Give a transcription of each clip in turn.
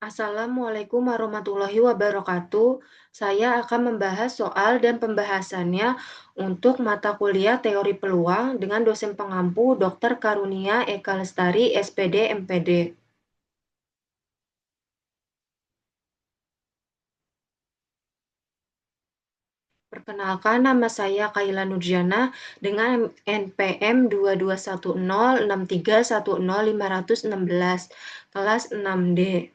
Assalamualaikum warahmatullahi wabarakatuh. Saya akan membahas soal dan pembahasannya untuk mata kuliah teori peluang dengan dosen pengampu Dr. Karunia Eka Lestari, SPD, MPD. Perkenalkan, nama saya Kaila Nurjana dengan NPM 221063105516, kelas 6D.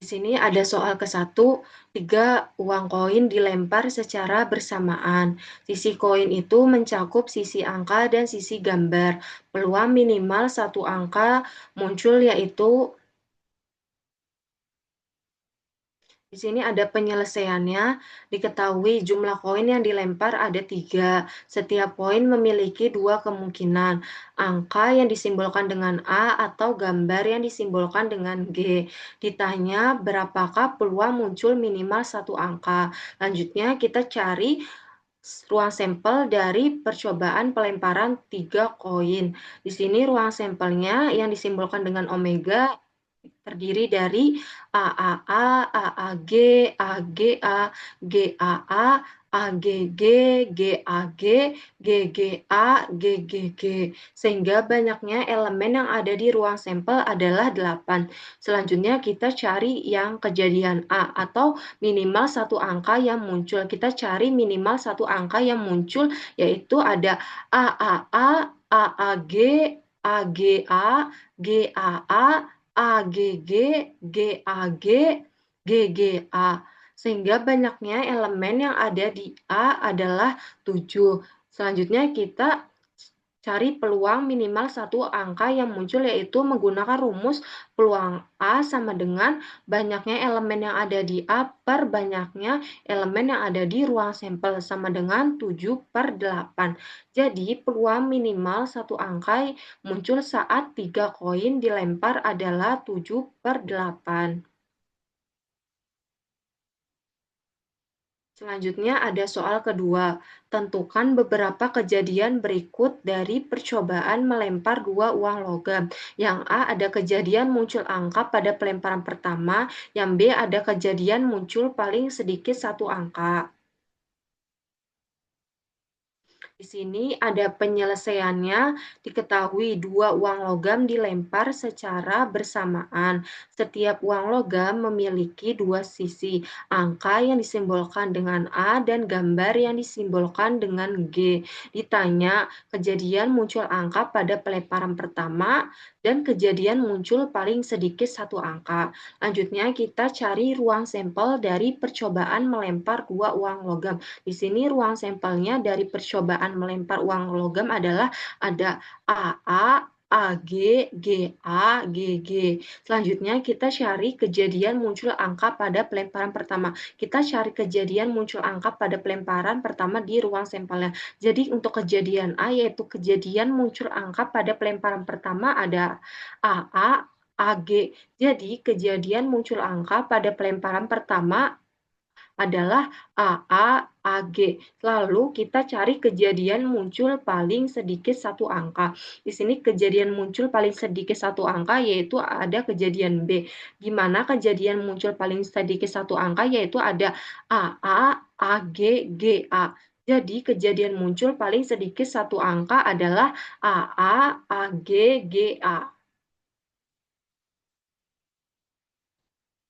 Di sini ada soal ke-1, 3 uang koin dilempar secara bersamaan. Sisi koin itu mencakup sisi angka dan sisi gambar. Peluang minimal satu angka muncul yaitu di sini ada penyelesaiannya. Diketahui jumlah koin yang dilempar ada 3. Setiap koin memiliki 2 kemungkinan. Angka yang disimbolkan dengan A atau gambar yang disimbolkan dengan G. Ditanya berapakah peluang muncul minimal satu angka. Lanjutnya kita cari ruang sampel dari percobaan pelemparan 3 koin. Di sini ruang sampelnya yang disimbolkan dengan omega terdiri dari AAA, AAG, AGA, GAA, AGG, GAG, GGA, GGG. Sehingga banyaknya elemen yang ada di ruang sampel adalah 8. Selanjutnya kita cari yang kejadian A atau minimal satu angka yang muncul. Kita cari minimal satu angka yang muncul yaitu ada AAA, AAG, AGA, GAA, AGG, GAG, GGA. Sehingga banyaknya elemen yang ada di A adalah 7. Selanjutnya kita cari peluang minimal satu angka yang muncul yaitu menggunakan rumus peluang A sama dengan banyaknya elemen yang ada di A per banyaknya elemen yang ada di ruang sampel sama dengan 7/8. Jadi peluang minimal satu angka muncul saat 3 koin dilempar adalah 7/8. Selanjutnya ada soal kedua. Tentukan beberapa kejadian berikut dari percobaan melempar 2 uang logam. Yang A ada kejadian muncul angka pada pelemparan pertama, yang B ada kejadian muncul paling sedikit satu angka. Di sini ada penyelesaiannya, diketahui 2 uang logam dilempar secara bersamaan. Setiap uang logam memiliki 2 sisi, angka yang disimbolkan dengan A dan gambar yang disimbolkan dengan G. Ditanya, kejadian muncul angka pada pelemparan pertama dan kejadian muncul paling sedikit satu angka. Lanjutnya kita cari ruang sampel dari percobaan melempar 2 uang logam. Di sini ruang sampelnya dari percobaan melempar uang logam adalah ada AA, AG, GA, GG. Selanjutnya kita cari kejadian muncul angka pada pelemparan pertama. Kita cari kejadian muncul angka pada pelemparan pertama di ruang sampelnya. Jadi untuk kejadian A yaitu kejadian muncul angka pada pelemparan pertama ada AA, AG. Jadi kejadian muncul angka pada pelemparan pertama adalah AA, AG. Lalu kita cari kejadian muncul paling sedikit satu angka. Di sini kejadian muncul paling sedikit satu angka yaitu ada kejadian B. Di mana kejadian muncul paling sedikit satu angka yaitu ada AA, AG, GA. Jadi kejadian muncul paling sedikit satu angka adalah AA, AG, GA.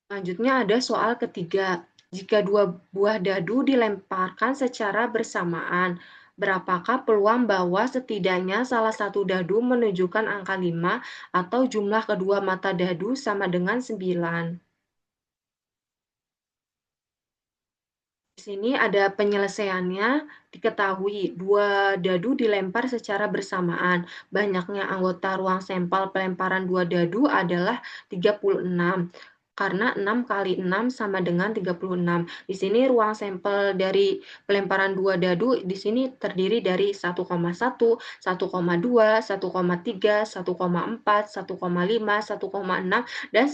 Selanjutnya ada soal ketiga. Jika 2 buah dadu dilemparkan secara bersamaan, berapakah peluang bahwa setidaknya salah satu dadu menunjukkan angka 5 atau jumlah kedua mata dadu sama dengan 9? Di sini ada penyelesaiannya, diketahui 2 dadu dilempar secara bersamaan. Banyaknya anggota ruang sampel pelemparan 2 dadu adalah 36. Karena 6 kali 6 sama dengan 36. Di sini ruang sampel dari pelemparan 2 dadu di sini terdiri dari 1,1, 1,2, 1,3, 1,4, 1,5, 1,6 dan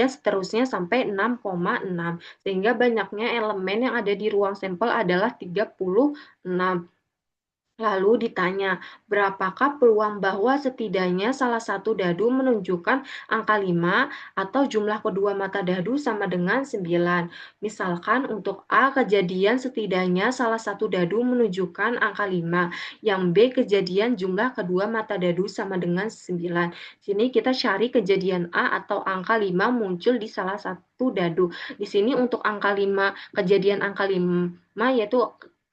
seterusnya sampai 6,6. Sehingga banyaknya elemen yang ada di ruang sampel adalah 36. Lalu ditanya, berapakah peluang bahwa setidaknya salah satu dadu menunjukkan angka 5 atau jumlah kedua mata dadu sama dengan 9. Misalkan untuk A kejadian setidaknya salah satu dadu menunjukkan angka 5, yang B kejadian jumlah kedua mata dadu sama dengan 9. Sini kita cari kejadian A atau angka 5 muncul di salah satu dadu. Di sini untuk angka 5, kejadian angka 5 yaitu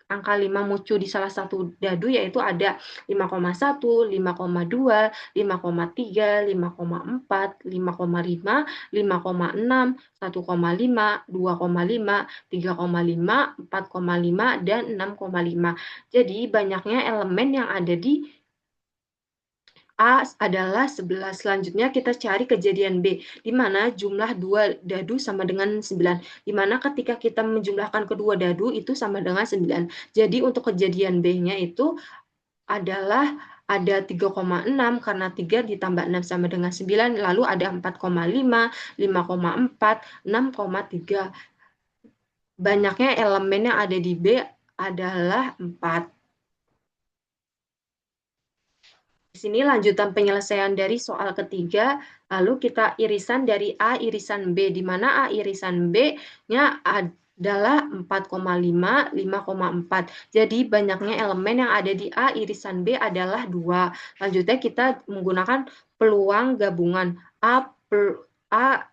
angka 5 muncul di salah satu dadu yaitu ada 5,1, 5,2, 5,3, 5,4, 5,5, 5,6, 1,5, 2,5, 3,5, 4,5, dan 6,5. Jadi banyaknya elemen yang ada di A adalah 11. Selanjutnya kita cari kejadian B, di mana jumlah dua dadu sama dengan 9. Di mana ketika kita menjumlahkan kedua dadu itu sama dengan 9. Jadi untuk kejadian B-nya itu adalah ada 3,6 karena 3 ditambah 6 sama dengan 9, lalu ada 4,5, 5,4, 6,3. Banyaknya elemen yang ada di B adalah 4. Di sini lanjutan penyelesaian dari soal ketiga, lalu kita irisan dari A irisan B, di mana A irisan B-nya adalah 4,5, 5,4. Jadi banyaknya elemen yang ada di A irisan B adalah 2. Selanjutnya kita menggunakan peluang gabungan A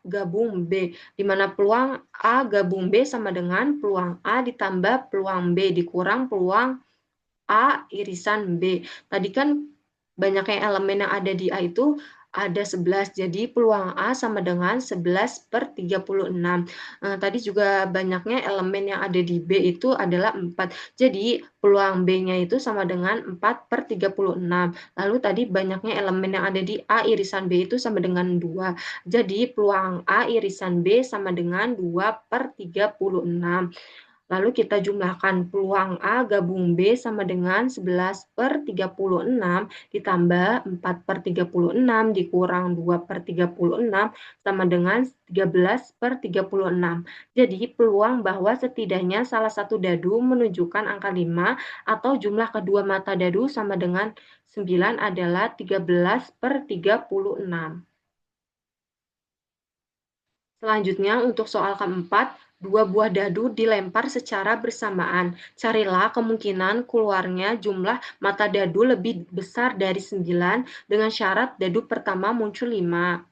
gabung B, di mana peluang A gabung B sama dengan peluang A ditambah peluang B dikurang peluang A irisan B. Tadi kan banyaknya elemen yang ada di A itu ada 11, jadi peluang A sama dengan 11/36. Tadi juga banyaknya elemen yang ada di B itu adalah 4, jadi peluang B-nya itu sama dengan 4/36. Lalu tadi banyaknya elemen yang ada di A irisan B itu sama dengan 2, jadi peluang A irisan B sama dengan 2/36. Lalu kita jumlahkan peluang A gabung B sama dengan 11/36 ditambah 4/36 dikurang 2/36 sama dengan 13/36. Jadi peluang bahwa setidaknya salah satu dadu menunjukkan angka 5 atau jumlah kedua mata dadu sama dengan 9 adalah 13/36. Selanjutnya untuk soal keempat, dua buah dadu dilempar secara bersamaan. Carilah kemungkinan keluarnya jumlah mata dadu lebih besar dari 9 dengan syarat dadu pertama muncul 5.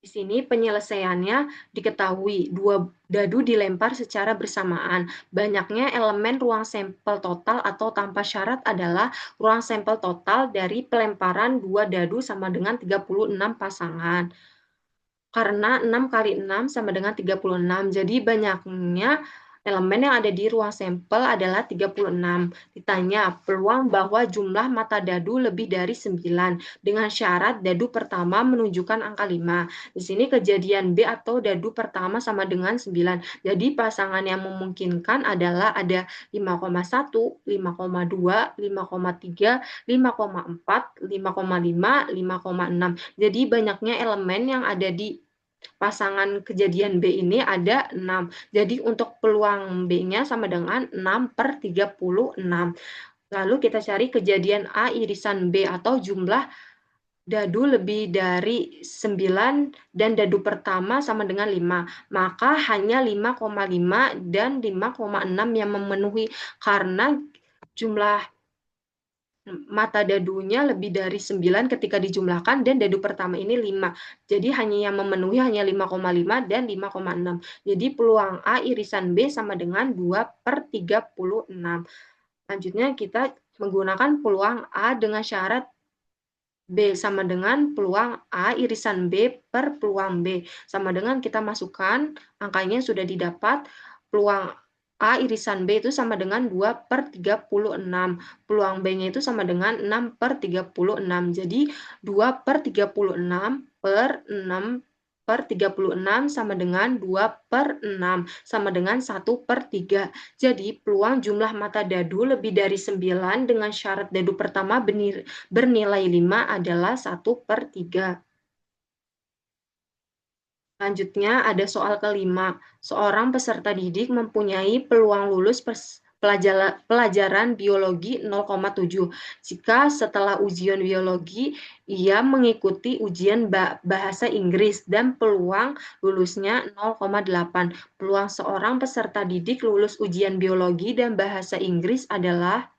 Di sini penyelesaiannya diketahui dua dadu dilempar secara bersamaan. Banyaknya elemen ruang sampel total atau tanpa syarat adalah ruang sampel total dari pelemparan dua dadu sama dengan 36 pasangan. Karena 6 kali 6 sama dengan 36. Jadi banyaknya elemen yang ada di ruang sampel adalah 36. Ditanya peluang bahwa jumlah mata dadu lebih dari 9 dengan syarat dadu pertama menunjukkan angka 5. Di sini kejadian B atau dadu pertama sama dengan 9. Jadi pasangan yang memungkinkan adalah ada 5,1, 5,2, 5,3, 5,4, 5,5, 5,6. Jadi banyaknya elemen yang ada di pasangan kejadian B ini ada 6. Jadi untuk peluang B-nya sama dengan 6/36. Lalu kita cari kejadian A irisan B atau jumlah dadu lebih dari 9 dan dadu pertama sama dengan 5. Maka hanya 5,5 dan 5,6 yang memenuhi karena jumlah mata dadunya lebih dari 9 ketika dijumlahkan dan dadu pertama ini 5. Jadi hanya yang memenuhi hanya 5,5 dan 5,6. Jadi peluang A irisan B sama dengan 2/36. Lanjutnya kita menggunakan peluang A dengan syarat B sama dengan peluang A irisan B per peluang B. Sama dengan kita masukkan angkanya sudah didapat, peluang A irisan B itu sama dengan 2/36. Peluang B-nya itu sama dengan 6/36. Jadi 2/36 per 6/36 sama dengan 2/6 sama dengan 1/3. Jadi peluang jumlah mata dadu lebih dari 9 dengan syarat dadu pertama bernilai 5 adalah 1/3. Selanjutnya ada soal kelima. Seorang peserta didik mempunyai peluang lulus pelajaran biologi 0,7. Jika setelah ujian biologi ia mengikuti ujian bahasa Inggris dan peluang lulusnya 0,8. Peluang seorang peserta didik lulus ujian biologi dan bahasa Inggris adalah.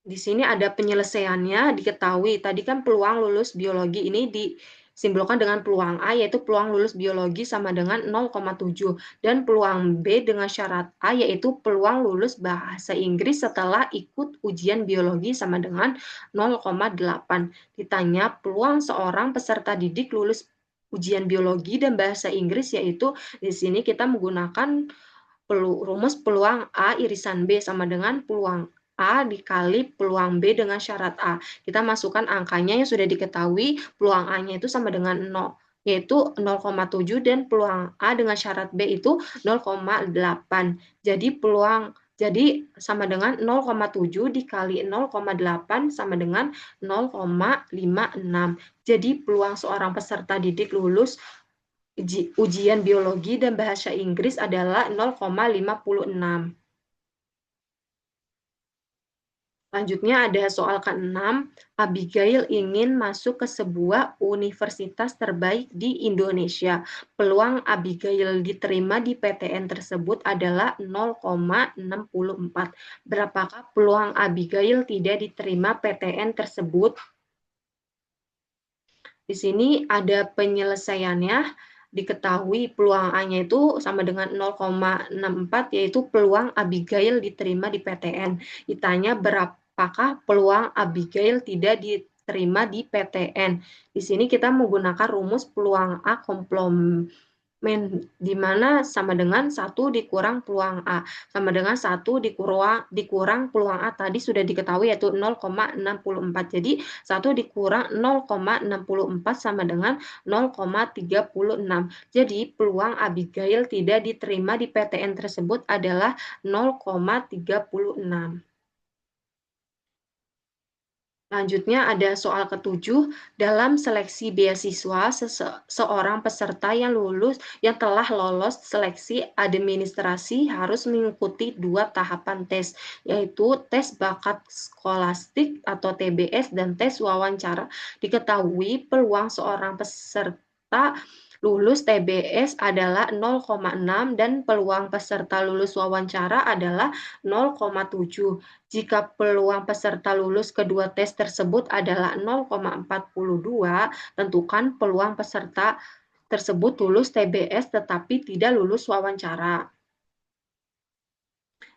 Di sini ada penyelesaiannya diketahui. Tadi kan peluang lulus biologi ini disimbolkan dengan peluang A, yaitu peluang lulus biologi sama dengan 0,7. Dan peluang B dengan syarat A, yaitu peluang lulus bahasa Inggris setelah ikut ujian biologi sama dengan 0,8. Ditanya peluang seorang peserta didik lulus ujian biologi dan bahasa Inggris, yaitu di sini kita menggunakan rumus peluang A irisan B sama dengan peluang A dikali peluang B dengan syarat A. Kita masukkan angkanya yang sudah diketahui, peluang A-nya itu sama dengan 0, yaitu 0,7 dan peluang A dengan syarat B itu 0,8. Jadi sama dengan 0,7 dikali 0,8 sama dengan 0,56. Jadi peluang seorang peserta didik lulus ujian biologi dan bahasa Inggris adalah 0,56. Selanjutnya ada soal ke-6. Abigail ingin masuk ke sebuah universitas terbaik di Indonesia. Peluang Abigail diterima di PTN tersebut adalah 0,64. Berapakah peluang Abigail tidak diterima PTN tersebut? Di sini ada penyelesaiannya, diketahui peluang A-nya itu sama dengan 0,64, yaitu peluang Abigail diterima di PTN. Ditanya berapakah peluang Abigail tidak diterima di PTN. Di sini kita menggunakan rumus peluang A komplement, di mana sama dengan 1 dikurang peluang A, sama dengan 1 dikurang peluang A tadi sudah diketahui yaitu 0,64. Jadi 1 dikurang 0,64 sama dengan 0,36. Jadi peluang Abigail tidak diterima di PTN tersebut adalah 0,36. Selanjutnya ada soal ke-7. Dalam seleksi beasiswa, seorang peserta yang telah lolos seleksi administrasi harus mengikuti 2 tahapan tes, yaitu tes bakat skolastik atau TBS dan tes wawancara. Diketahui peluang seorang peserta lulus TBS adalah 0,6 dan peluang peserta lulus wawancara adalah 0,7. Jika peluang peserta lulus kedua tes tersebut adalah 0,42, tentukan peluang peserta tersebut lulus TBS tetapi tidak lulus wawancara.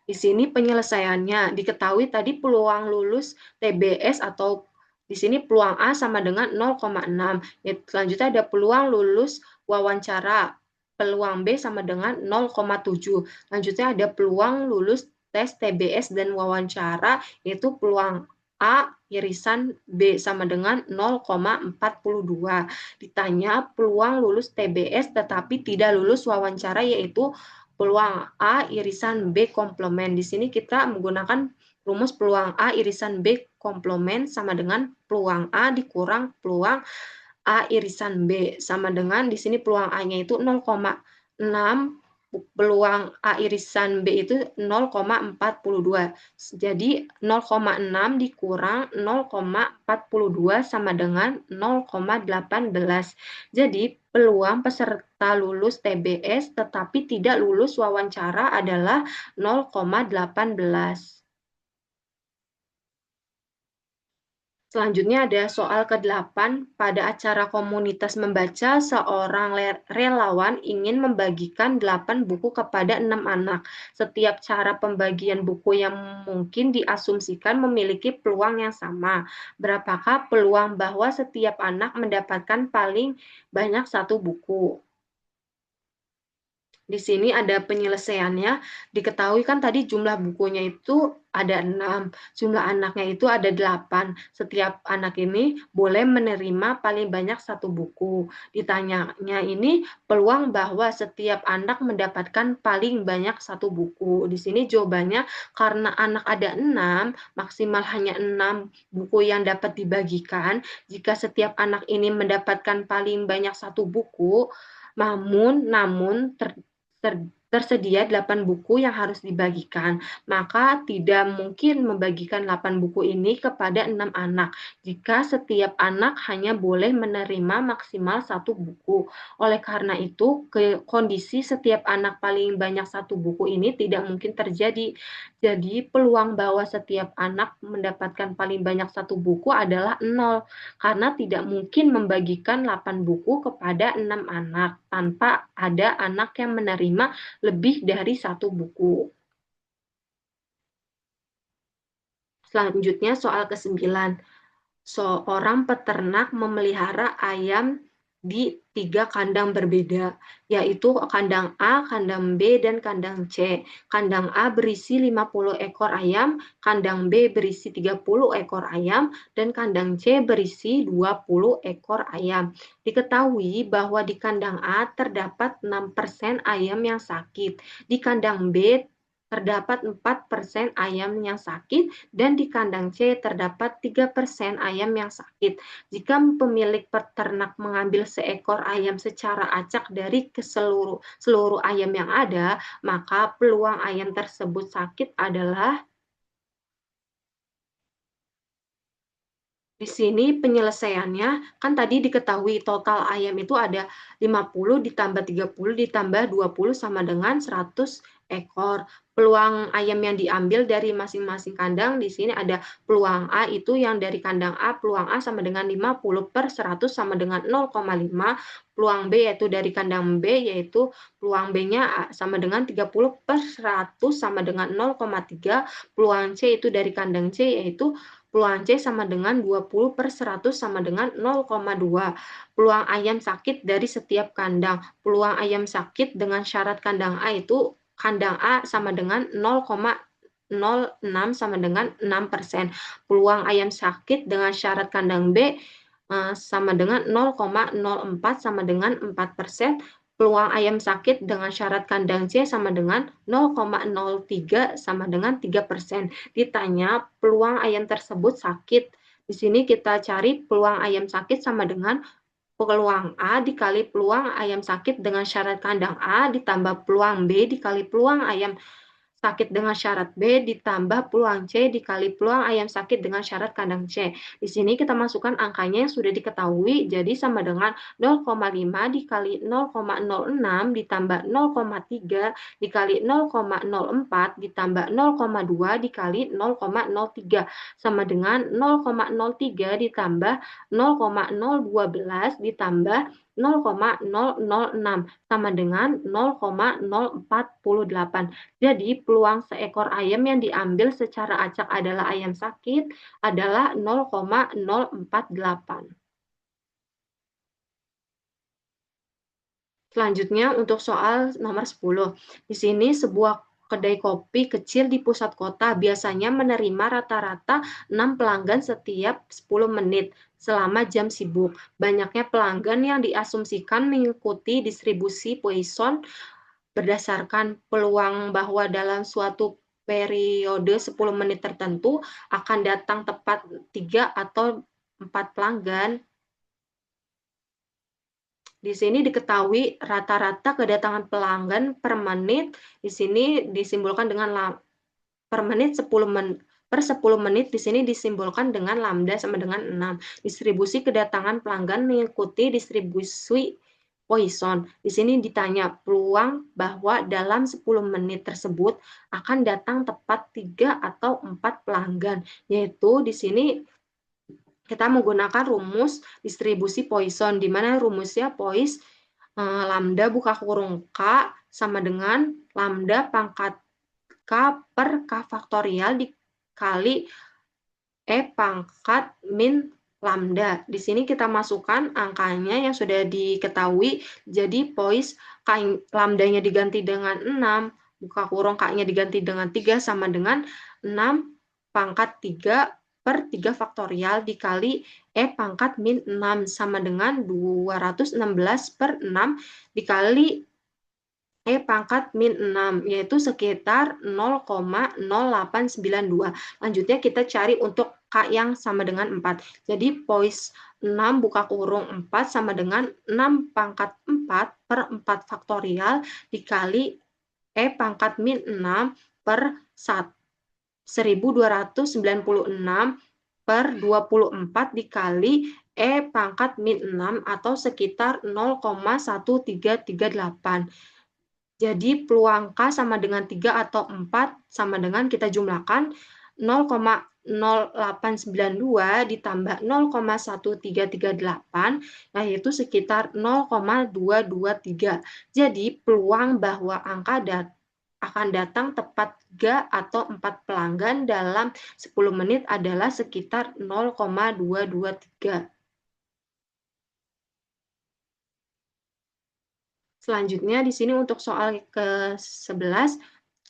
Di sini penyelesaiannya diketahui tadi peluang lulus TBS atau di sini peluang A sama dengan 0,6. Selanjutnya ada peluang lulus wawancara. Peluang B sama dengan 0,7. Selanjutnya ada peluang lulus tes TBS dan wawancara, yaitu peluang A irisan B sama dengan 0,42. Ditanya peluang lulus TBS tetapi tidak lulus wawancara, yaitu peluang A irisan B komplement. Di sini kita menggunakan rumus peluang A irisan B komplement sama dengan peluang A dikurang peluang A irisan B sama dengan di sini peluang A-nya itu 0,6, peluang A irisan B itu 0,42. Jadi 0,6 dikurang 0,42 sama dengan 0,18. Jadi peluang peserta lulus TBS tetapi tidak lulus wawancara adalah 0,18. Selanjutnya ada soal ke-8. Pada acara komunitas membaca, seorang relawan ingin membagikan 8 buku kepada 6 anak. Setiap cara pembagian buku yang mungkin diasumsikan memiliki peluang yang sama. Berapakah peluang bahwa setiap anak mendapatkan paling banyak 1 buku? Di sini ada penyelesaiannya, diketahui kan tadi jumlah bukunya itu ada 6, jumlah anaknya itu ada 8. Setiap anak ini boleh menerima paling banyak 1 buku. Ditanyanya ini peluang bahwa setiap anak mendapatkan paling banyak 1 buku. Di sini jawabannya karena anak ada 6, maksimal hanya 6 buku yang dapat dibagikan. Jika setiap anak ini mendapatkan paling banyak 1 buku, namun Tersedia 8 buku yang harus dibagikan, maka tidak mungkin membagikan 8 buku ini kepada 6 anak, jika setiap anak hanya boleh menerima maksimal 1 buku. Oleh karena itu, kondisi setiap anak paling banyak 1 buku ini tidak mungkin terjadi. Jadi, peluang bahwa setiap anak mendapatkan paling banyak 1 buku adalah nol, karena tidak mungkin membagikan 8 buku kepada 6 anak, tanpa ada anak yang menerima lebih dari satu buku. Selanjutnya soal ke-9. Seorang peternak memelihara ayam di 3 kandang berbeda, yaitu kandang A, kandang B, dan kandang C. Kandang A berisi 50 ekor ayam, kandang B berisi 30 ekor ayam, dan kandang C berisi 20 ekor ayam. Diketahui bahwa di kandang A terdapat 6% ayam yang sakit, di kandang B terdapat 4% ayam yang sakit, dan di kandang C terdapat 3% ayam yang sakit. Jika pemilik peternak mengambil seekor ayam secara acak dari seluruh ayam yang ada, maka peluang ayam tersebut sakit adalah. Di sini penyelesaiannya, kan tadi diketahui total ayam itu ada 50 ditambah 30 ditambah 20 sama dengan 100 ekor. Peluang ayam yang diambil dari masing-masing kandang di sini ada peluang A itu yang dari kandang A, peluang A sama dengan 50/100 sama dengan 0,5. Peluang B yaitu dari kandang B yaitu peluang B-nya sama dengan 30/100 sama dengan 0,3. Peluang C itu dari kandang C yaitu peluang C sama dengan 20/100 sama dengan 0,2. Peluang ayam sakit dari setiap kandang. Peluang ayam sakit dengan syarat kandang A itu kandang A sama dengan 0,06 sama dengan 6%. Peluang ayam sakit dengan syarat kandang B sama dengan 0,04 sama dengan 4%. Peluang ayam sakit dengan syarat kandang C sama dengan 0,03 sama dengan 3%. Ditanya peluang ayam tersebut sakit. Di sini kita cari peluang ayam sakit sama dengan peluang A dikali peluang ayam sakit dengan syarat kandang A ditambah peluang B dikali peluang ayam sakit dengan syarat B ditambah peluang C dikali peluang ayam sakit dengan syarat kandang C. Di sini kita masukkan angkanya yang sudah diketahui, jadi sama dengan 0,5 dikali 0,06 ditambah 0,3 dikali 0,04 ditambah 0,2 dikali 0,03 sama dengan 0,03 ditambah 0,012 ditambah 0,006 sama dengan 0,048. Jadi peluang seekor ayam yang diambil secara acak adalah ayam sakit adalah 0,048. Selanjutnya untuk soal nomor 10. Di sini sebuah kedai kopi kecil di pusat kota biasanya menerima rata-rata 6 pelanggan setiap 10 menit selama jam sibuk. Banyaknya pelanggan yang diasumsikan mengikuti distribusi Poisson berdasarkan peluang bahwa dalam suatu periode 10 menit tertentu akan datang tepat 3 atau 4 pelanggan. Di sini diketahui rata-rata kedatangan pelanggan per menit, di sini disimbolkan dengan per menit 10 per 10 menit di sini disimbolkan dengan lambda sama dengan 6. Distribusi kedatangan pelanggan mengikuti distribusi Poisson. Di sini ditanya peluang bahwa dalam 10 menit tersebut akan datang tepat 3 atau 4 pelanggan, yaitu di sini kita menggunakan rumus distribusi Poisson, di mana rumusnya lambda buka kurung K sama dengan lambda pangkat K per K faktorial dikali E pangkat min lambda. Di sini kita masukkan angkanya yang sudah diketahui, jadi lambdanya diganti dengan 6, buka kurung K-nya diganti dengan 3 sama dengan 6 pangkat 3 per 3 faktorial dikali E pangkat min 6 sama dengan 216/6 dikali E pangkat min 6, yaitu sekitar 0,0892. Lanjutnya kita cari untuk K yang sama dengan 4. Jadi pois 6 buka kurung 4 sama dengan 6 pangkat 4 per 4 faktorial dikali E pangkat min 6 per 1296 per 24 dikali E pangkat min 6 atau sekitar 0,1338. Jadi peluang K sama dengan 3 atau 4 sama dengan kita jumlahkan 0,0892 ditambah 0,1338 yaitu sekitar 0,223. Jadi peluang bahwa angka akan datang tepat 3 atau 4 pelanggan dalam 10 menit adalah sekitar 0,223. Selanjutnya di sini untuk soal ke-11,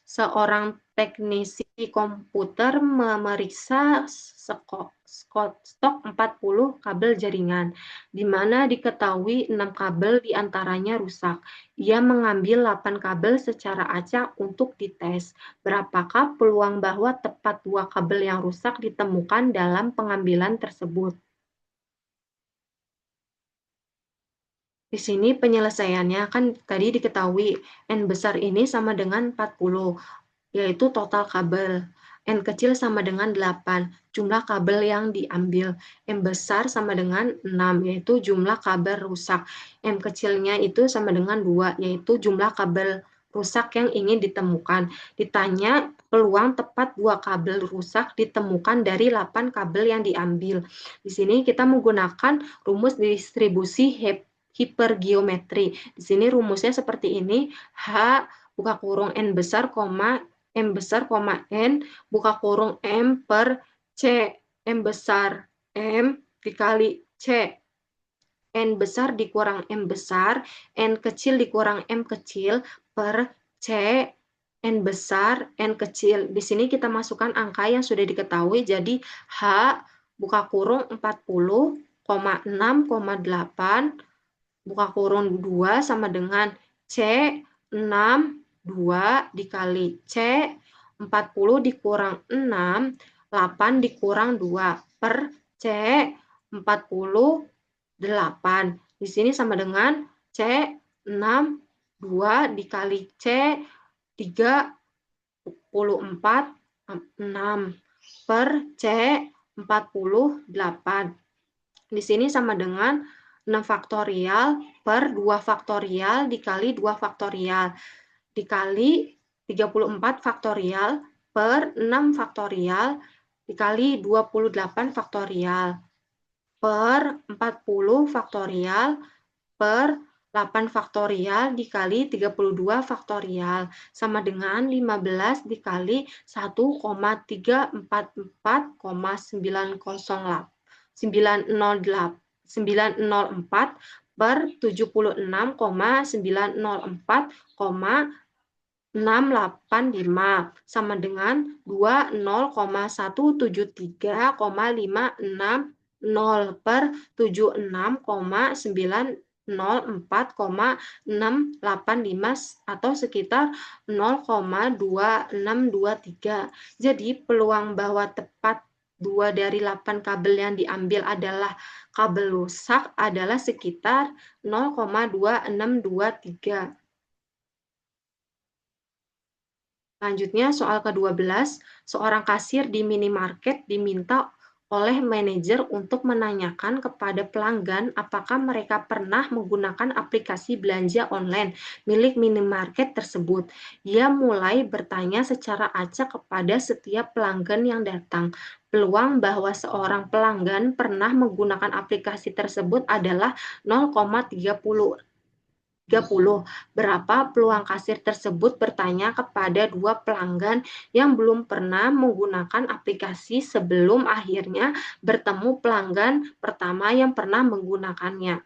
seorang teknisi komputer memeriksa stok 40 kabel jaringan, di mana diketahui 6 kabel diantaranya rusak. Ia mengambil 8 kabel secara acak untuk dites. Berapakah peluang bahwa tepat 2 kabel yang rusak ditemukan dalam pengambilan tersebut? Di sini penyelesaiannya kan tadi diketahui N besar ini sama dengan 40, yaitu total kabel. N kecil sama dengan 8, jumlah kabel yang diambil. M besar sama dengan 6, yaitu jumlah kabel rusak. M kecilnya itu sama dengan 2, yaitu jumlah kabel rusak yang ingin ditemukan. Ditanya peluang tepat 2 kabel rusak ditemukan dari 8 kabel yang diambil. Di sini kita menggunakan rumus distribusi hipergeometri. Di sini rumusnya seperti ini, H buka kurung N besar, M besar, N buka kurung M per C. M besar M dikali C. N besar dikurang M besar, N kecil dikurang M kecil per C. N besar, N kecil. Di sini kita masukkan angka yang sudah diketahui, jadi H buka kurung 40,6,8 buka kurung 2 sama dengan C 6, 2 dikali C 40 dikurang 6, 8 dikurang 2 per C 48. Di sini sama dengan C 6, 2 dikali C 34, 6 per C 48. Di sini sama dengan 6 faktorial per 2 faktorial dikali 2 faktorial dikali 34 faktorial per 6 faktorial dikali 28 faktorial per 40 faktorial per 8 faktorial dikali 32 faktorial sama dengan 15 dikali 1,344,904 per 76,904,685 sama dengan 20,173,560 per 76,904,685 atau sekitar 0,2623. Jadi peluang bahwa tepat 2 dari 8 kabel yang diambil adalah kabel rusak adalah sekitar 0,2623. Selanjutnya soal ke-12, seorang kasir di minimarket diminta oleh manajer untuk menanyakan kepada pelanggan apakah mereka pernah menggunakan aplikasi belanja online milik minimarket tersebut. Ia mulai bertanya secara acak kepada setiap pelanggan yang datang. Peluang bahwa seorang pelanggan pernah menggunakan aplikasi tersebut adalah 0,30. Berapa peluang kasir tersebut bertanya kepada 2 pelanggan yang belum pernah menggunakan aplikasi sebelum akhirnya bertemu pelanggan pertama yang pernah menggunakannya.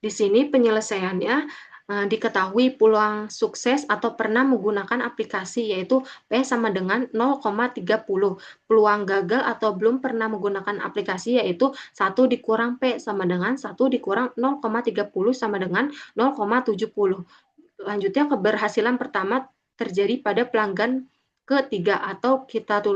Di sini penyelesaiannya diketahui peluang sukses atau pernah menggunakan aplikasi yaitu P sama dengan 0,30. Peluang gagal atau belum pernah menggunakan aplikasi yaitu 1 dikurang P sama dengan 1 dikurang 0,30 sama dengan 0,70. Lanjutnya keberhasilan pertama terjadi pada pelanggan ketiga atau kita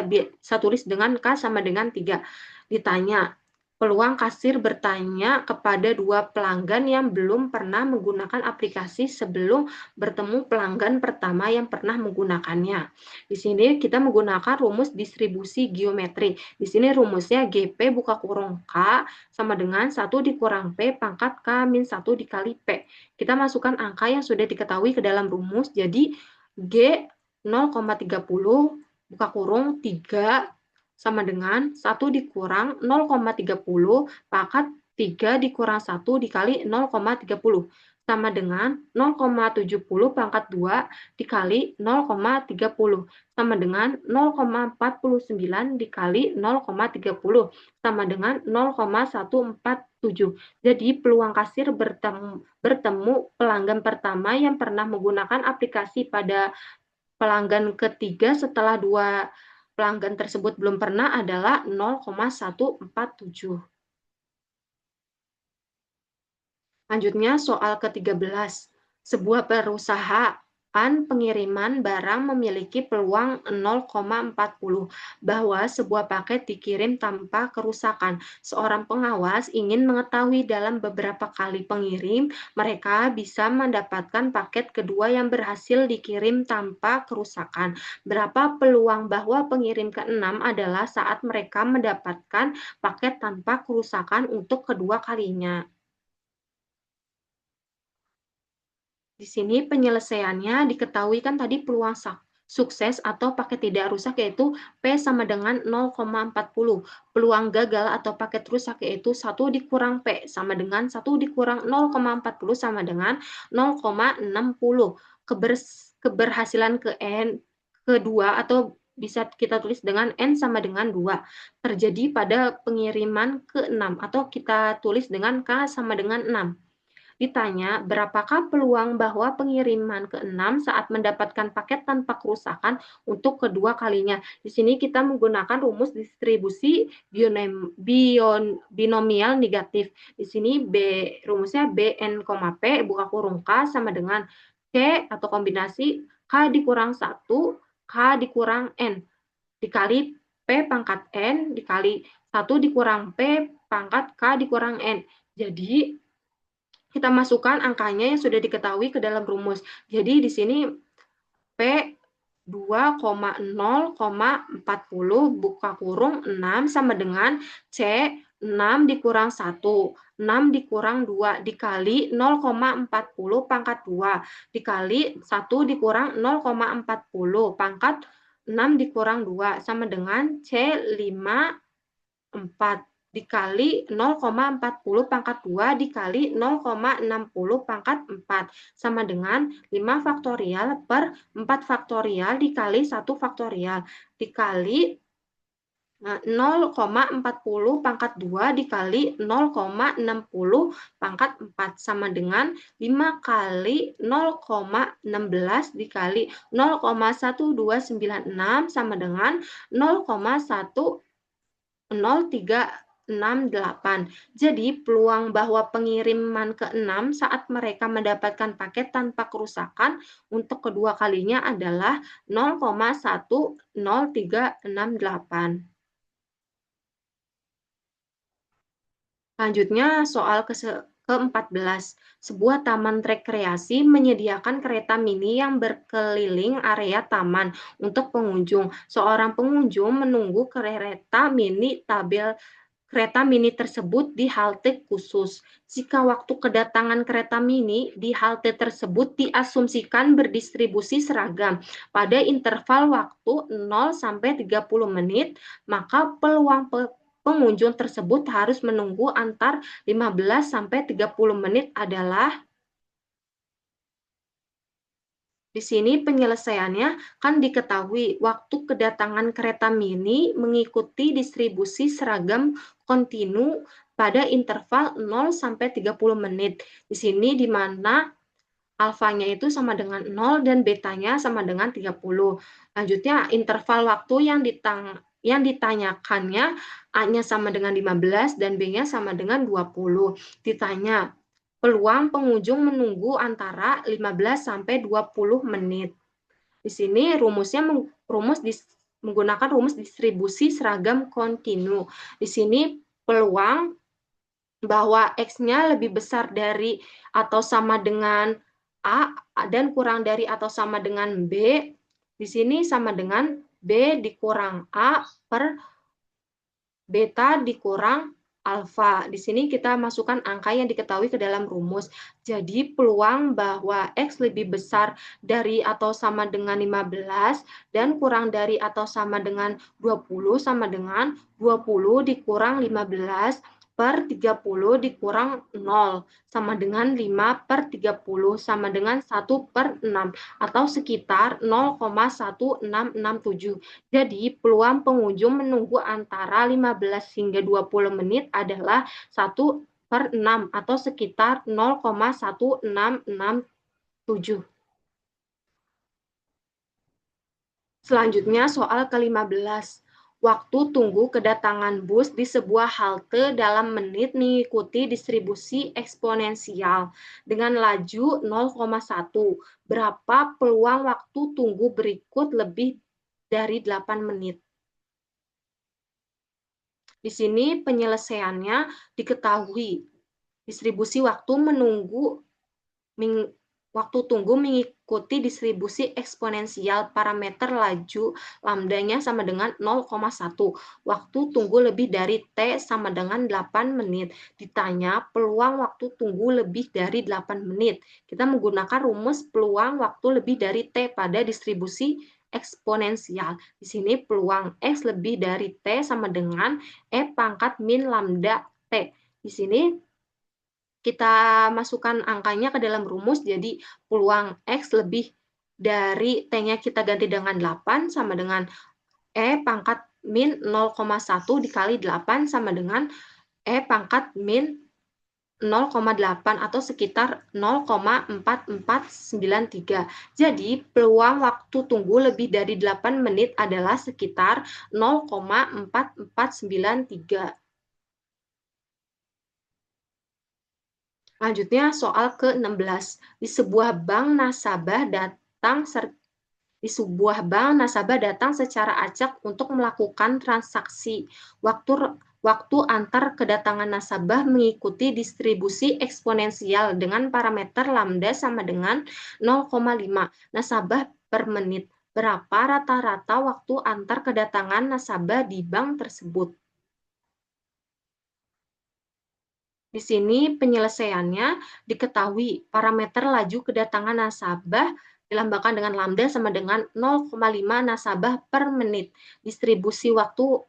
bisa tulis dengan K sama dengan 3. Ditanya Peluang kasir bertanya kepada dua pelanggan yang belum pernah menggunakan aplikasi sebelum bertemu pelanggan pertama yang pernah menggunakannya. Di sini kita menggunakan rumus distribusi geometri. Di sini rumusnya GP buka kurung K sama dengan 1 dikurang P pangkat K min 1 dikali P. Kita masukkan angka yang sudah diketahui ke dalam rumus, jadi G 0,30 buka kurung 3 sama dengan 1 dikurang 0,30 pangkat 3 dikurang 1 dikali 0,30 sama dengan 0,70 pangkat 2 dikali 0,30 sama dengan 0,49 dikali 0,30 sama dengan 0,147. Jadi peluang kasir bertemu pelanggan pertama yang pernah menggunakan aplikasi pada pelanggan ketiga setelah dua pelanggan tersebut belum pernah adalah 0,147. Lanjutnya soal ke-13. Sebuah perusahaan pengiriman barang memiliki peluang 0,40 bahwa sebuah paket dikirim tanpa kerusakan. Seorang pengawas ingin mengetahui dalam beberapa kali pengirim, mereka bisa mendapatkan paket kedua yang berhasil dikirim tanpa kerusakan. Berapa peluang bahwa pengirim ke-6 adalah saat mereka mendapatkan paket tanpa kerusakan untuk kedua kalinya? Di sini penyelesaiannya diketahui kan tadi peluang sukses atau paket tidak rusak yaitu P sama dengan 0,40. Peluang gagal atau paket rusak yaitu 1 dikurang P sama dengan 1 dikurang 0,40 sama dengan 0,60. Keberhasilan ke N kedua atau bisa kita tulis dengan N sama dengan 2 terjadi pada pengiriman ke-6 atau kita tulis dengan K sama dengan 6. Ditanya, berapakah peluang bahwa pengiriman ke-6 saat mendapatkan paket tanpa kerusakan untuk kedua kalinya? Di sini kita menggunakan rumus distribusi binomial negatif. Di sini rumusnya BN, P buka kurung K sama dengan C atau kombinasi K dikurang 1, K dikurang N dikali P pangkat N dikali 1 dikurang P pangkat K dikurang N. Jadi kita masukkan angkanya yang sudah diketahui ke dalam rumus. Jadi di sini P 2,0,40 buka kurung 6 sama dengan C 6 dikurang 1, 6 dikurang 2 dikali 0,40 pangkat 2 dikali 1 dikurang 0,40 pangkat 6 dikurang 2 sama dengan C 5 4 dikali 0,40 pangkat 2 dikali 0,60 pangkat 4 sama dengan 5 faktorial per 4 faktorial dikali 1 faktorial dikali 0,40 pangkat 2 dikali 0,60 pangkat 4 sama dengan 5 kali 0,16 dikali 0,1296 sama dengan 0,1368. Jadi, peluang bahwa pengiriman ke-6 saat mereka mendapatkan paket tanpa kerusakan untuk kedua kalinya adalah 0,10368. Selanjutnya, soal ke-14. Sebuah taman rekreasi menyediakan kereta mini yang berkeliling area taman untuk pengunjung. Seorang pengunjung menunggu kereta mini tersebut di halte khusus. Jika waktu kedatangan kereta mini di halte tersebut diasumsikan berdistribusi seragam pada interval waktu 0 sampai 30 menit, maka peluang pengunjung tersebut harus menunggu antar 15 sampai 30 menit adalah. Di sini penyelesaiannya kan diketahui waktu kedatangan kereta mini mengikuti distribusi seragam kontinu pada interval 0 sampai 30 menit. Di sini di mana alfanya itu sama dengan 0 dan betanya sama dengan 30. Lanjutnya interval waktu yang ditanyakannya A-nya sama dengan 15 dan B-nya sama dengan 20. Ditanya, peluang pengunjung menunggu antara 15 sampai 20 menit. Di sini menggunakan rumus distribusi seragam kontinu. Di sini peluang bahwa X-nya lebih besar dari atau sama dengan A dan kurang dari atau sama dengan B, di sini sama dengan B dikurang A per beta dikurang alfa. Di sini kita masukkan angka yang diketahui ke dalam rumus. Jadi peluang bahwa X lebih besar dari atau sama dengan 15 dan kurang dari atau sama dengan 20 sama dengan 20 dikurang 15 per 30 dikurang 0 sama dengan 5 per 30 sama dengan 1 per 6 atau sekitar 0,1667. Jadi, peluang pengunjung menunggu antara 15 hingga 20 menit adalah 1/6 atau sekitar 0,1667. Selanjutnya soal ke-15. Waktu tunggu kedatangan bus di sebuah halte dalam menit mengikuti distribusi eksponensial dengan laju 0,1. Berapa peluang waktu tunggu berikut lebih dari 8 menit? Di sini penyelesaiannya diketahui. Distribusi waktu menunggu waktu tunggu mengikuti distribusi eksponensial parameter laju lambdanya sama dengan 0,1. Waktu tunggu lebih dari T sama dengan 8 menit. Ditanya peluang waktu tunggu lebih dari 8 menit. Kita menggunakan rumus peluang waktu lebih dari T pada distribusi eksponensial. Di sini peluang X lebih dari T sama dengan E pangkat min lambda T. Di sini kita masukkan angkanya ke dalam rumus, jadi peluang X lebih dari T-nya kita ganti dengan 8 sama dengan E pangkat min 0,1 dikali 8 sama dengan E pangkat min 0,8 atau sekitar 0,4493. Jadi, peluang waktu tunggu lebih dari 8 menit adalah sekitar 0,4493. Lanjutnya soal ke-16. Di sebuah bank nasabah datang secara acak untuk melakukan transaksi. Waktu antar kedatangan nasabah mengikuti distribusi eksponensial dengan parameter lambda sama dengan 0,5 nasabah per menit. Berapa rata-rata waktu antar kedatangan nasabah di bank tersebut? Di sini penyelesaiannya diketahui parameter laju kedatangan nasabah dilambangkan dengan lambda sama dengan 0,5 nasabah per menit. Distribusi waktu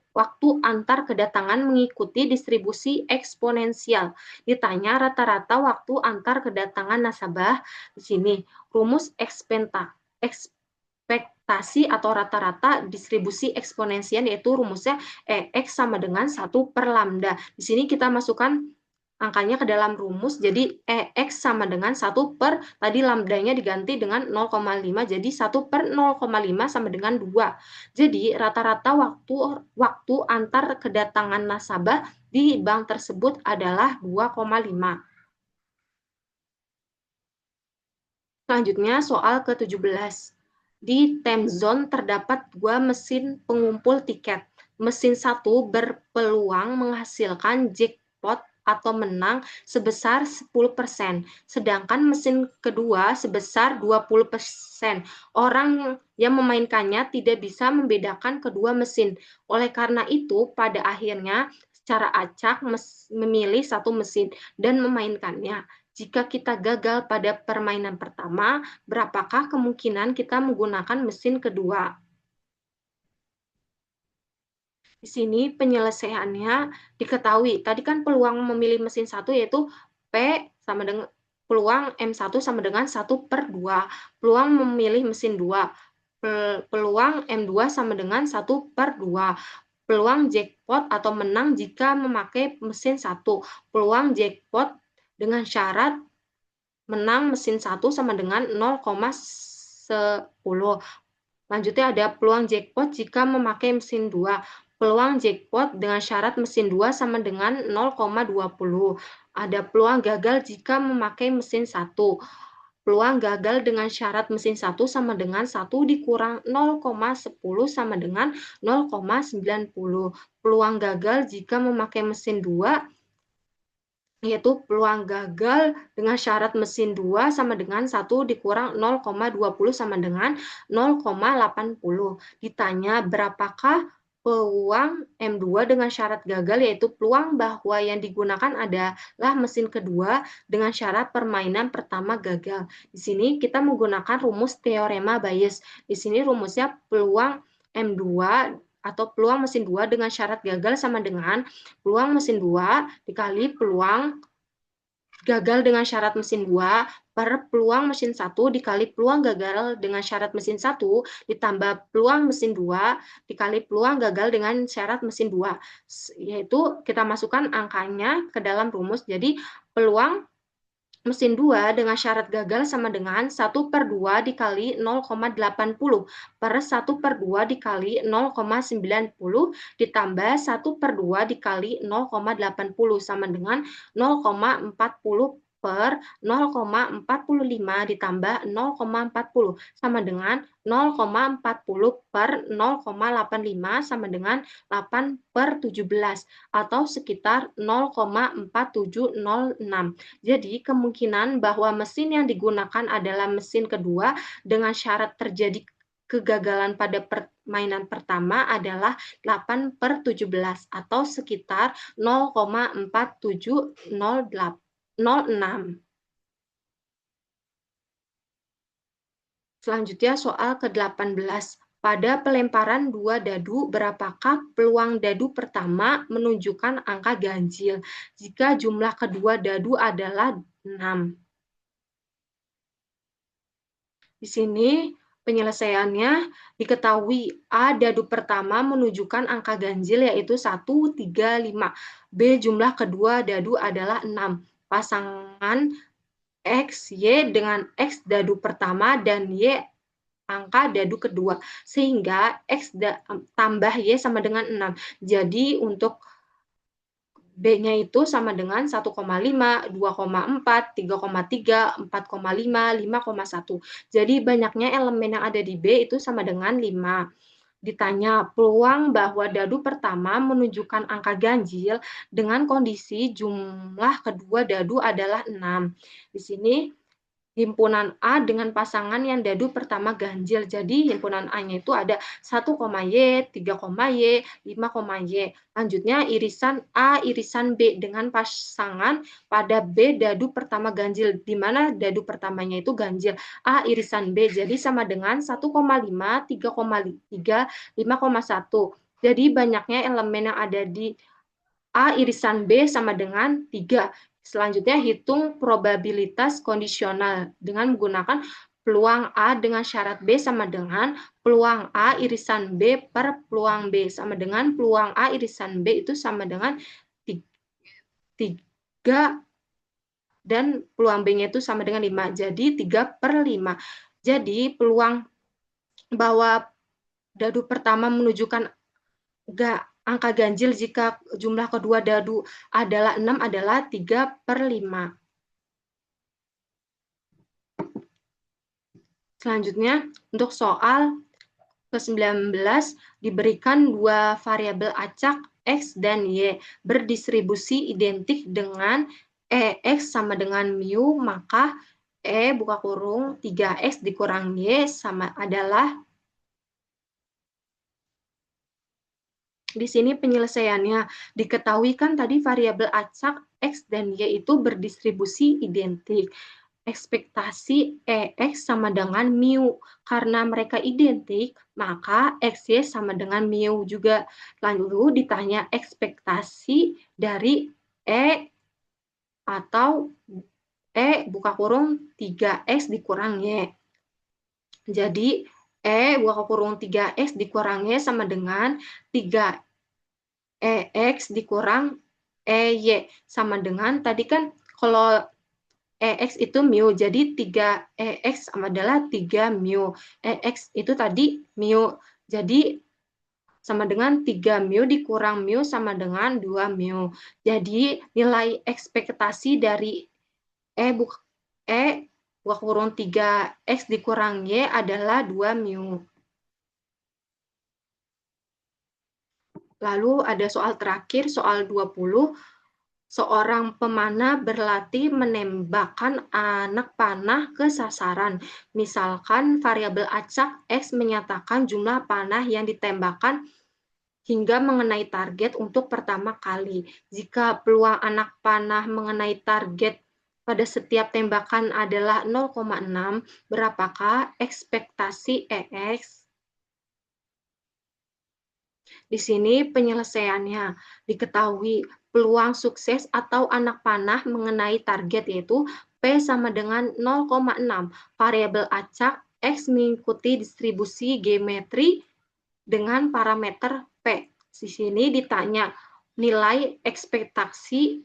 antar kedatangan mengikuti distribusi eksponensial. Ditanya rata-rata waktu antar kedatangan nasabah. Di sini rumus ekspektasi atau rata-rata distribusi eksponensial yaitu rumusnya EX sama dengan 1 per lambda. Di sini kita masukkan angkanya ke dalam rumus, jadi EX sama dengan 1 per, tadi lambdanya diganti dengan 0,5, jadi 1 per 0,5 sama dengan 2. Jadi rata-rata waktu antar kedatangan nasabah di bank tersebut adalah 2,5. Selanjutnya soal ke-17. Di time zone terdapat 2 mesin pengumpul tiket. Mesin 1 berpeluang menghasilkan jackpot atau menang sebesar 10%, sedangkan mesin kedua sebesar 20%. Orang yang memainkannya tidak bisa membedakan kedua mesin. Oleh karena itu, pada akhirnya secara acak memilih satu mesin dan memainkannya. Jika kita gagal pada permainan pertama, berapakah kemungkinan kita menggunakan mesin kedua? Di sini penyelesaiannya diketahui. Tadi kan peluang memilih mesin satu yaitu P sama dengan peluang M1 sama dengan 1 per 2. Peluang memilih mesin 2. Peluang M2 sama dengan 1 per 2. Peluang jackpot atau menang jika memakai mesin 1. Peluang jackpot dengan syarat menang mesin 1 sama dengan 0,10. Lanjutnya ada peluang jackpot jika memakai mesin 2. Peluang jackpot dengan syarat mesin 2 sama dengan 0,20. Ada peluang gagal jika memakai mesin 1. peluang gagal dengan syarat mesin 1 sama dengan 1 dikurang 0,10 sama dengan 0,90. Peluang gagal jika memakai mesin 2 yaitu peluang gagal dengan syarat mesin 2 sama dengan 1 dikurang 0,20 sama dengan 0,80. Ditanya berapakah peluang M2 dengan syarat gagal, yaitu peluang bahwa yang digunakan adalah mesin kedua dengan syarat permainan pertama gagal. Di sini kita menggunakan rumus teorema Bayes. Di sini rumusnya peluang M2 atau peluang mesin 2 dengan syarat gagal sama dengan peluang mesin 2 dikali peluang gagal dengan syarat mesin 2 per peluang mesin 1 dikali peluang gagal dengan syarat mesin 1 ditambah peluang mesin 2 dikali peluang gagal dengan syarat mesin 2. Yaitu kita masukkan angkanya ke dalam rumus. Jadi peluang mesin 2 dengan syarat gagal sama dengan 1/2 dikali 0,80 per 1/2 dikali 0,90 ditambah 1/2 dikali 0,80 sama dengan 0,40 per 0,45 ditambah 0,40 sama dengan 0,40 per 0,85 sama dengan 8/17 atau sekitar 0,4706. Jadi kemungkinan bahwa mesin yang digunakan adalah mesin kedua dengan syarat terjadi kegagalan pada permainan pertama adalah 8/17 atau sekitar 0,4706. Selanjutnya soal ke-18. Pada pelemparan 2 dadu, berapakah peluang dadu pertama menunjukkan angka ganjil jika jumlah kedua dadu adalah 6? Di sini penyelesaiannya diketahui A dadu pertama menunjukkan angka ganjil yaitu 1, 3, 5. B jumlah kedua dadu adalah 6. Pasangan X, Y dengan X dadu pertama dan Y angka dadu kedua. Sehingga X tambah Y sama dengan 6. Jadi untuk B-nya itu sama dengan 1,5, 2,4, 3,3, 4,5, 5,1. Jadi banyaknya elemen yang ada di B itu sama dengan 5. Ditanya peluang bahwa dadu pertama menunjukkan angka ganjil dengan kondisi jumlah kedua dadu adalah 6. Di sini himpunan A dengan pasangan yang dadu pertama ganjil. Jadi himpunan A-nya itu ada 1, Y, 3, Y, 5, Y. Lanjutnya irisan A, irisan B dengan pasangan pada B dadu pertama ganjil, di mana dadu pertamanya itu ganjil. A irisan B, jadi sama dengan 1,5, 3,3, 5,1. Jadi banyaknya elemen yang ada di A irisan B sama dengan 3. Selanjutnya hitung probabilitas kondisional dengan menggunakan peluang A dengan syarat B sama dengan peluang A irisan B per peluang B sama dengan peluang A irisan B itu sama dengan 3 dan peluang B-nya itu sama dengan 5. Jadi 3/5. Jadi peluang bahwa dadu pertama menunjukkan angka ganjil jika jumlah kedua dadu adalah 6 adalah 3/5. Selanjutnya, untuk soal ke-19 diberikan dua variabel acak X dan Y berdistribusi identik dengan EX sama dengan mu, maka E buka kurung 3X dikurang Y sama adalah. Di sini penyelesaiannya diketahui kan tadi variabel acak X dan Y itu berdistribusi identik. Ekspektasi EX sama dengan mu. Karena mereka identik, maka XY sama dengan mu juga. Lalu ditanya ekspektasi dari E atau E buka kurung 3X dikurang Y. Jadi E buka kurung 3X dikurang Y sama dengan 3EX dikurang EY. Sama dengan tadi kan kalau EX itu mu, jadi 3EX adalah 3 mu. EX itu tadi mu, jadi sama dengan 3 mu dikurang mu sama dengan 2 mu. Jadi nilai ekspektasi dari E 2 kurung 3 X dikurang Y adalah 2 mu. Lalu ada soal terakhir, soal 20. Seorang pemanah berlatih menembakkan anak panah ke sasaran. Misalkan variabel acak X menyatakan jumlah panah yang ditembakkan hingga mengenai target untuk pertama kali. Jika peluang anak panah mengenai target pada setiap tembakan adalah 0,6, berapakah ekspektasi EX? Di sini penyelesaiannya diketahui peluang sukses atau anak panah mengenai target yaitu P sama dengan 0,6. Variabel acak X mengikuti distribusi geometri dengan parameter P. Di sini ditanya nilai ekspektasi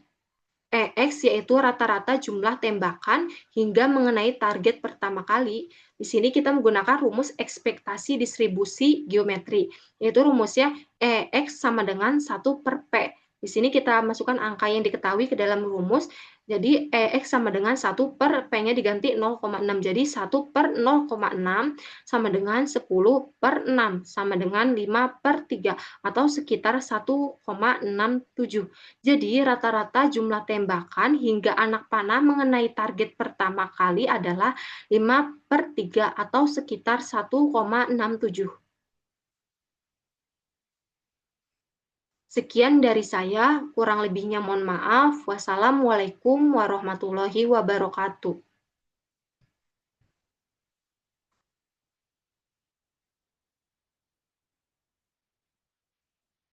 EX yaitu rata-rata jumlah tembakan hingga mengenai target pertama kali. Di sini kita menggunakan rumus ekspektasi distribusi geometri, yaitu rumusnya EX sama dengan 1 per P. Di sini kita masukkan angka yang diketahui ke dalam rumus, jadi EX sama dengan 1 per P-nya diganti 0,6. Jadi 1 per 0,6 sama dengan 10 per 6, sama dengan 5 per 3, atau sekitar 1,67. Jadi rata-rata jumlah tembakan hingga anak panah mengenai target pertama kali adalah 5/3 atau sekitar 1,67. Sekian dari saya, kurang lebihnya mohon maaf. Wassalamualaikum warahmatullahi wabarakatuh.